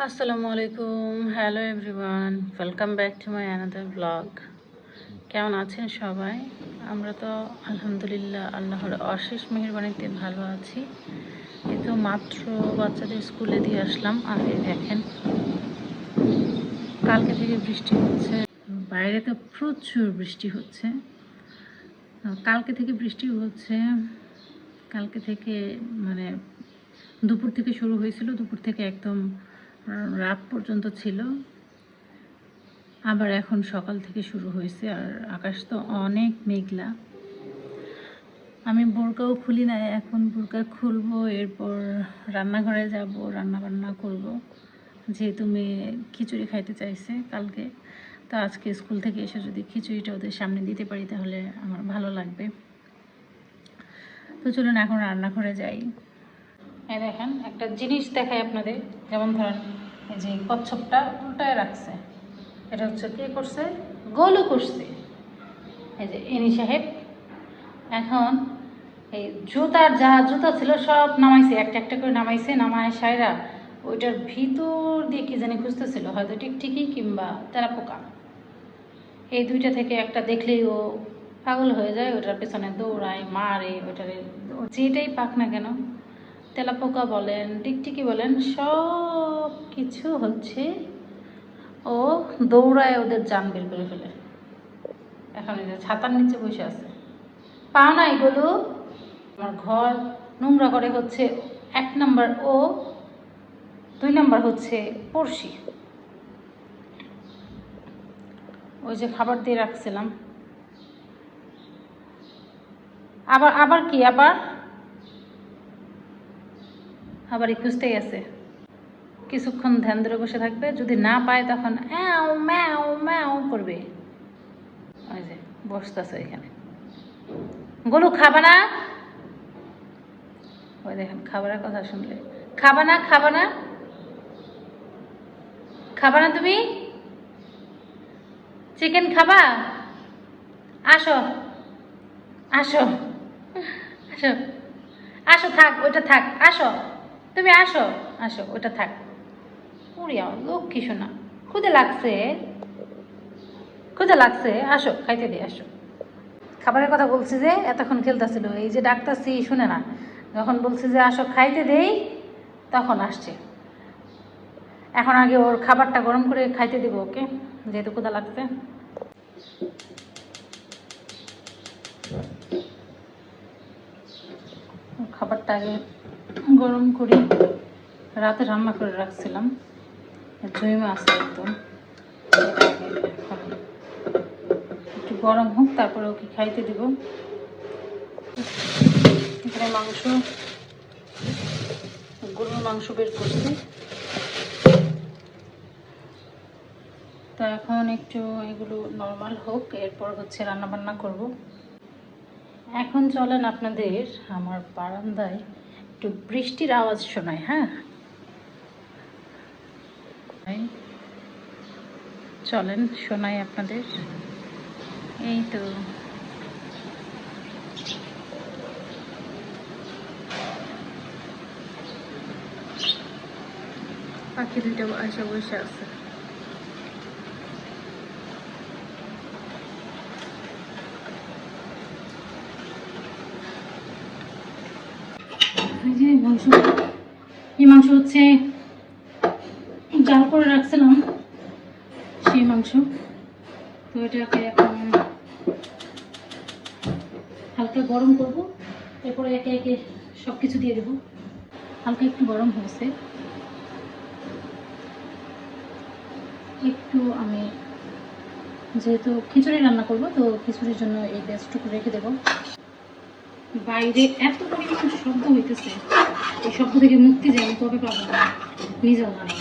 আসসালামু আলাইকুম, hello everyone, welcome back to my another blog. কেমন আছেন সবাই? আমরা তো আলহামদুলিল্লাহ আল্লাহর অশেষ মেহেরবানিতে ভালো আছি। এই তো মাত্র বাচ্চাদের স্কুলে দিয়ে আসলাম। আর এই দেখেন, কালকে থেকে বৃষ্টি হচ্ছে, বাইরে তো প্রচুর বৃষ্টি হচ্ছে। কালকে থেকে বৃষ্টি হচ্ছে, কালকে থেকে মানে দুপুর থেকে শুরু হয়েছিল, দুপুর থেকে একদম রাত পর্যন্ত ছিল। আবার এখন সকাল থেকে শুরু হয়েছে, আর আকাশ তো অনেক মেঘলা। আমি বোরকাও খুলি নাই, এখন বোরকা খুলবো, এরপর রান্নাঘরে যাব, রান্না বান্না করব। যেহেতু মেয়ে খিচুড়ি খাইতে চাইছে কালকে, তো আজকে স্কুল থেকে এসে যদি খিচুড়িটা ওদের সামনে দিতে পারি তাহলে আমার ভালো লাগবে। তো চলুন এখন রান্নাঘরে যাই। এই দেখেন, একটা জিনিস দেখাই আপনাদের। যেমন ধরেন, এই যে কচ্ছপটা উল্টায় রাখছে, এটা হচ্ছে কে করছে? গোলু করছে। এই যে এনি সাহেব এখন এই জুতার যা জুতা ছিল সব নামাইছে, একটা একটা করে নামাইছে, নামায় সায়রা ওইটার ভিতর দিয়ে কি জানি খুঁজতেছিল, হয়তো টিকটিকি কিংবা তেলাপোকা। এই দুইটা থেকে একটা দেখলেই ও পাগল হয়ে যায়, ওটার পেছনে দৌড়ায়, মারে ওটারে। যেটাই পাক না কেন, তেলাপোকা বলেন টিকটিকি বলেন, সব কিছু হচ্ছে ও দৌড়ায় ওদের জান বের করে ফেলে। এখন এই যে ছাতার নিচে বসে আছে, পাও না এগুলো। আমার ঘর নোংরা করে হচ্ছে 1 নাম্বার ও, 2 নাম্বার হচ্ছে পড়শি। ওই যে খাবার দিয়ে রাখছিলাম, আবার আবার কি আবার আবারই খুঁজতেই আছে। কিছুক্ষণ ধ্যান ধরে বসে থাকবে, যদি না পায় তখন অ্যাও ম্যাও ম্যাও করবে। ওই যে বসতেছে এখানে। গোলু খাবা না? ওই দেখেন, খাবারের কথা শুনলে খাবা না, খাবা না, খাবা না, তুমি চিকেন খাবা? আসো আসো আসো আসো, থাক ওইটা থাক, আসো তুমি, আসো আসো, ওইটা থাক। উড়িয়া লক্ষ্মী শোনা, ক্ষুদে লাগছে, ক্ষুদে লাগছে, আসো খাইতে দিই, আসো। খাবারের কথা বলছি যে এতক্ষণ খেলতেছিল, এই যে ডাকতাছি শুনে না, যখন বলছি যে আসো খাইতে দেই তখন আসছে। এখন আগে ওর খাবারটা গরম করে খাইতে দিব ওকে, যেহেতু ক্ষুদা লাগছে। খাবারটা আগে গরম করি, রাতে রান্না করে রাখছিলাম, জমি মাছ একদম। একটু গরম হোক, তারপরে ওকে খাইতে দিব। এখানে মাংস, গরুর মাংস বের করছি। তো এখন একটু এগুলো নর্মাল হোক, এরপর হচ্ছে রান্না বান্না করব। এখন চলেন আপনাদের আমার বারান্দায় একটু বৃষ্টির আওয়াজ শোনায়। হ্যাঁ, চলেন শোনাই আপনাদের। এই তো পাখি দুইটা আসা বসে আছে। এই যে মাংস, এই মাংস হচ্ছে জাল করে রাখছিলাম, সেই মাংস। তো এটাকে এখন হালকা গরম করব, এরপরে একে একে সব কিছু দিয়ে দেবো। হালকা একটু গরম হয়েছে, একটু আমি যেহেতু খিচুড়ি রান্না করব, তো খিচুড়ির জন্য এই পেঁয়াজটুকু রেখে দেবো। বাইরে এত পরিমাণ শব্দ হইতেছে, এই শব্দ থেকে মুক্তি যে আমি কবে পাবো না নিজেও জানি।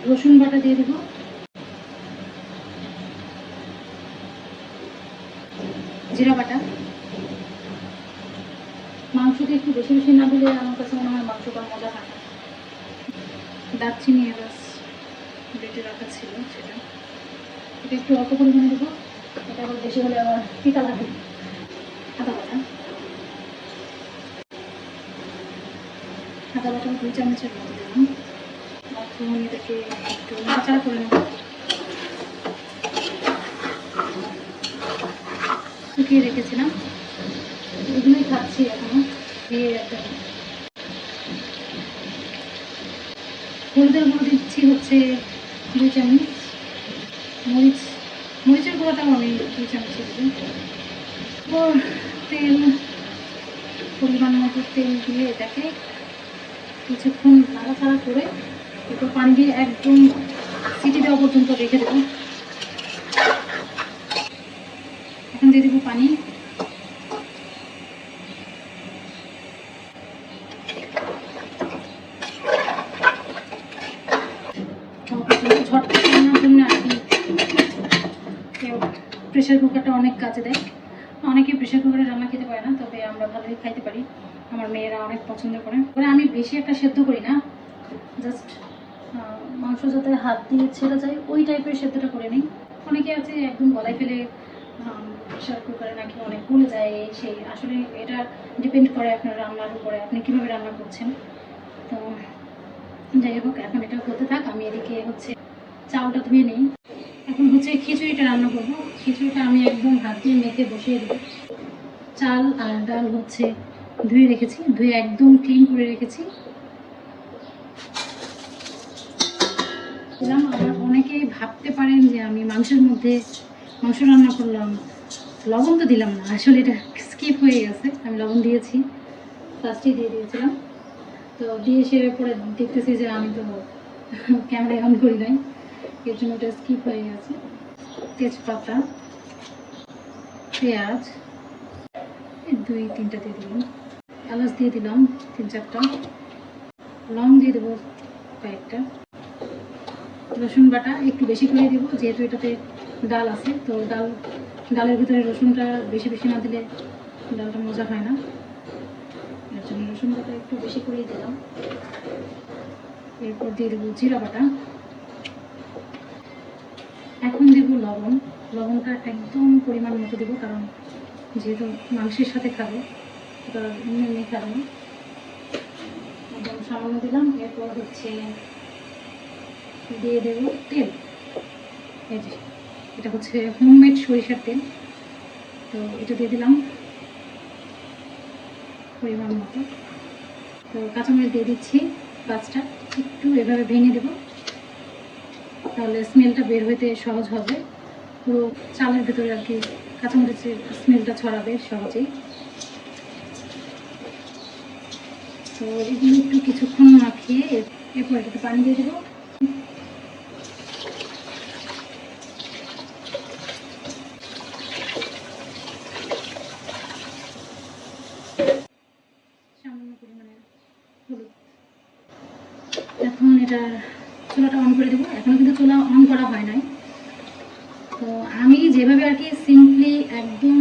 রসুন বাটা দিয়ে দেবো, জিরা বাটা। মাংসকে একটু বেশি বেশি না দিলে আমার কাছে মনে হয় মাংসটা মজা হয় না। দারচিনি এলাচ বেটে রাখা ছিল সেটা, এটা একটু অল্প পরিমাণে দেবো, এটা আবার বেশি হলে আবার পিতা লাগে। আদা বাটা, আদা বাটা 2 চামচের মতো দিলাম। তখন এটাকে একটু নাড়াচাড়া করে নেব। শুকিয়ে রেখেছিলাম, এগুলোই খাচ্ছি এখনো। দিয়ে একটা হলুদের গুঁড়ো দিচ্ছি হচ্ছে 2 চামচ, মরিচের গুঁড়োটাও আমি 2 চামচ দেবো। তারপর তেল, পরিমাণ মতো তেল দিয়ে এটাকে কিছুক্ষণ নাড়াচাড়া করে একটু পানি দিয়ে একদম সিটি দেওয়া পর্যন্ত রেখে দেবো। এখন দিয়ে দেবো পানি। ঝটপট রান্নার জন্য আর কি প্রেশার কুকারটা অনেক কাজে দেয়। অনেকে প্রেশার কুকারে রান্না খেতে পারে না, তবে আমরা ভালোই খাইতে পারি। আমার মেয়েরা অনেক পছন্দ করে। আমি বেশি একটা সেদ্ধ করি না, জাস্ট মাংস যাতে হাত দিয়ে ছেড়ে যায় ওই টাইপের সেদ্ধটা করে নিই। অনেকে আছে একদম গলায় ফেলে প্রেশার কুকারে নাকি অনেক গলে যায়, সেই আসলে এটা ডিপেন্ড করে আপনার রান্নার উপরে, আপনি কীভাবে রান্না করছেন। তো যাই হোক, এখন এটা হতে থাক। আমি এদিকে হচ্ছে চালটা ধুয়ে নিই। এখন হচ্ছে খিচুড়িটা রান্না করবো। খিচুড়িটা আমি একদম হাত দিয়ে মেখে বসিয়ে দেবো। চাল আর ডাল হচ্ছে ধুয়ে রেখেছি, ধুয়ে একদম ক্লিন করে রেখেছি। আবার অনেকেই ভাবতে পারেন যে আমি মাংস রান্না করলাম, লবণ তো দিলাম না। আসলে এটা স্কিপ হয়ে গেছে, আমি লবণ দিয়েছি, ফার্স্টেই দিয়ে দিয়েছিলাম। তো দিয়ে সেরে পরে দেখতেছি যে আমি তো ক্যামেরা অন করি নাই, এর জন্য ওটা স্কিপ হয়ে গেছে। তেজপাতা, পেঁয়াজ 2-3টা দিয়ে দিলাম, এলাচ দিয়ে দিলাম 3-4টা, লং দিয়ে দেবো কয়েকটা, রসুন বাটা একটু বেশি করে দেবো যেহেতু এটাতে ডাল আছে। তো ডালের ভিতরে রসুনটা বেশি বেশি না দিলে ডালটা মজা হয় না, এর জন্য রসুন বাটা একটু বেশি করেই দিলাম। এরপর দিয়ে দেবো জিরা বাটা। এখন দেবো লবণ। লবণটা একদম পরিমাণ মতো দেবো, কারণ যেহেতু মাংসের সাথে খাবো, ওটা এমনি খাবো না, একদম সামান্য দিলাম। এরপর হচ্ছে দিয়ে দেবো তেল। এই যে এটা হচ্ছে হোমমেড সরিষার তেল, তো এটা দিয়ে দিলাম পরিমাণ মতো। তো কাঁচামরিচ দিয়ে দিচ্ছি 5টা, একটু এভাবে ভেঙে দেবো, তাহলে স্মেলটা বের হইতে সহজ হবে। পুরো চালের ভিতরে আর কি কাঁচামরিচের স্মেলটা ছড়াবে সহজেই। তো এগুলো একটু কিছুক্ষণ মাখিয়ে এরপর একটু পানি দিয়ে দেবো। সামান্য পরিমাণে হলুদ। এখন এটা চুলাটা অন করে দেবো। এখনও কিন্তু চুলা অন করা হয় নাই। তো আমি যেভাবে আর কি সিম্পলি একদম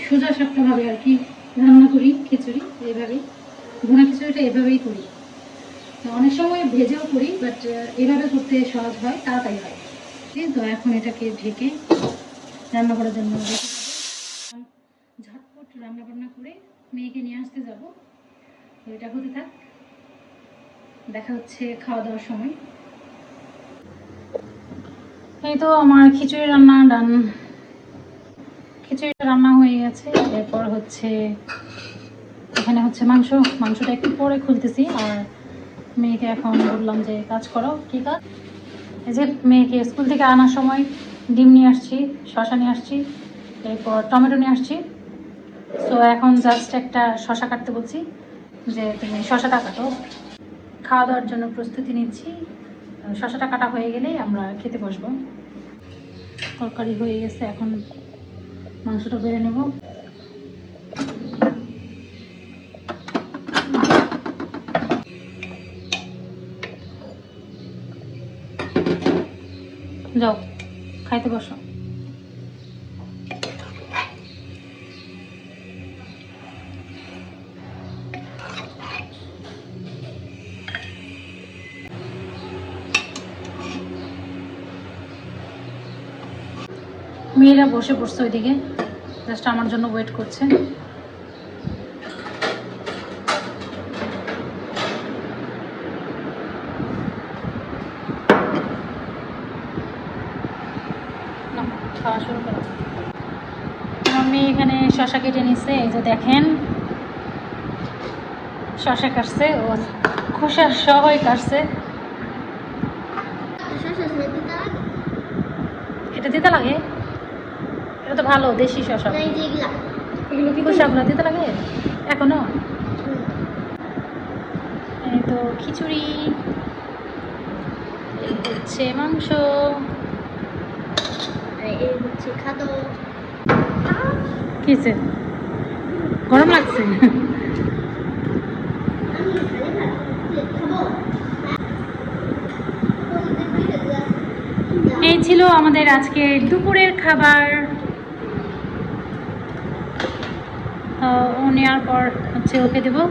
সোজা সাপটাভাবে আর কি রান্না করি খিচুড়ি, এইভাবেই ভুনা খিচুড়িটা এভাবেই করি। তো অনেক সময় ভেজেও করি, বাট এভাবে করতে সহজ হয়, তাড়াতাড়ি হয়। তো এখন এটাকে ঢেকে রান্না করার জন্য ঝটপট রান্না বান্না করে মেয়েকে নিয়ে আসতে যাব। তো এটা হতে থাক, দেখা হচ্ছে খাওয়া দাওয়ার সময়। এই তো আমার খিচুড়ি রান্না ডান, খিচুড়িটা রান্না হয়ে গেছে। এরপর হচ্ছে এখানে হচ্ছে মাংসটা একটু পরে খুলতেছি। আর মেয়েকে এখন বললাম যে কাজ করো। কী কাজ? এই যে মেয়েকে স্কুল থেকে আনার সময় ডিম নিয়ে আসছি, শসা নিয়ে আসছি, এরপর টমেটো নিয়ে আসছি। সো এখন জাস্ট একটা শসা কাটতে বলছি যে তুমি শসাটা কাটো। খাওয়া দাওয়ার জন্য প্রস্তুতি নিচ্ছি। শসাটা কাটা হয়ে গেলেই আমরা খেতে বসবো। তরকারি হয়ে গেছে, এখন মাংসটা বেড়ে নেব। যাও খাইতে বসো। মেয়েরা বসে পড়ছে ওইদিকে, জাস্ট আমার জন্য ওয়েট করছে। খাওয়া শুরু করো। মাম্মি এখানে শশা কেটে নিচ্ছে, এই যে দেখেন শশা কাটছে, ও খোসা সহই কাটছে। এটা দিতে লাগে? এটা তো ভালো দেশি শশা। এগুলো কি খোসাগুলো দিতে লাগে এখনো? এই তো খিচুড়ি, এই হচ্ছে মাংস, এই হচ্ছে খাদ্য। কিছে গরম লাগছে? এই ছিল আমাদের আজকের দুপুরের খাবার। ও নেওয়ার পর হচ্ছে ওকে দেবো।